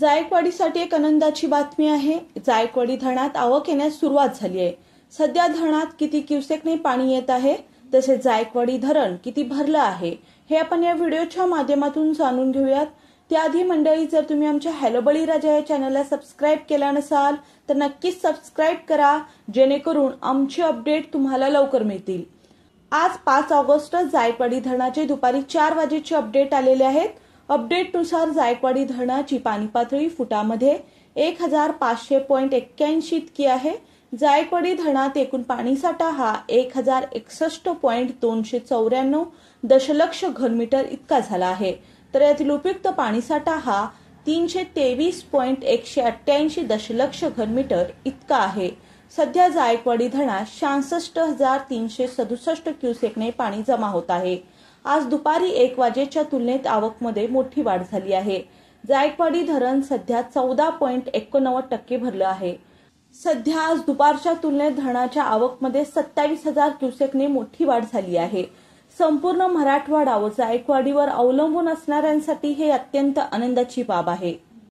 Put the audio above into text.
जायकवाडीसाठी एक आनंदाची बातमी आहे। जायकवाडी धरणात आवक येण्यास सुरुवात झाली आहे। सध्या धरणात किती क्युसेकने पाणी येत आहे, तसेच जायकवाडी धरण किती भरलं आहे हे आपण या व्हिडिओच्या माध्यमातून जाणून घेऊयात। त्याआधी मंडळी, जर तुम्ही आमच्या हॅलो बळीराजा या चॅनलला सबस्क्राइब केला नसाल तर नक्कीच सबस्क्राइब करा, जेणेकरून आमचे अपडेट तुम्हाला लवकर मिळतील। आज 5 ऑगस्ट जायकवाडी धरणाचे दुपारी 4 वाजेचे अपडेट आलेले आहेत। अपडेटनुसार जायकवाडी धरणाची पाणी पातळी फुटामध्ये 1500.81 इतकी आहे। जायकवाडी धरणात एकूण पाणीसाठा हा 1061.294 दशलक्ष घनमीटर इतका झाला आहे, तर यातील उपयुक्त पाणीसाठा हा 323.188 दशलक्ष घनमीटर इतका आहे। सध्या जायकवाडी धरणात 66,367 क्युसेकने पाणी जमा होत आहे। आज दुपारी 1 वाजेच्या तुलनेत आवकमध्ये मोठी वाढ झाली आहे। जायकवाडी धरण सध्या 14.89% भरलं आहे। सध्या आज दुपारच्या तुलनेत धरणाच्या आवकमध्ये 27,000 क्युसेकने मोठी वाढ झाली आहे। संपूर्ण मराठवाडा व जायकवाडीवर अवलंबून असणाऱ्यांसाठी हे अत्यंत आनंदाची बाब आहे।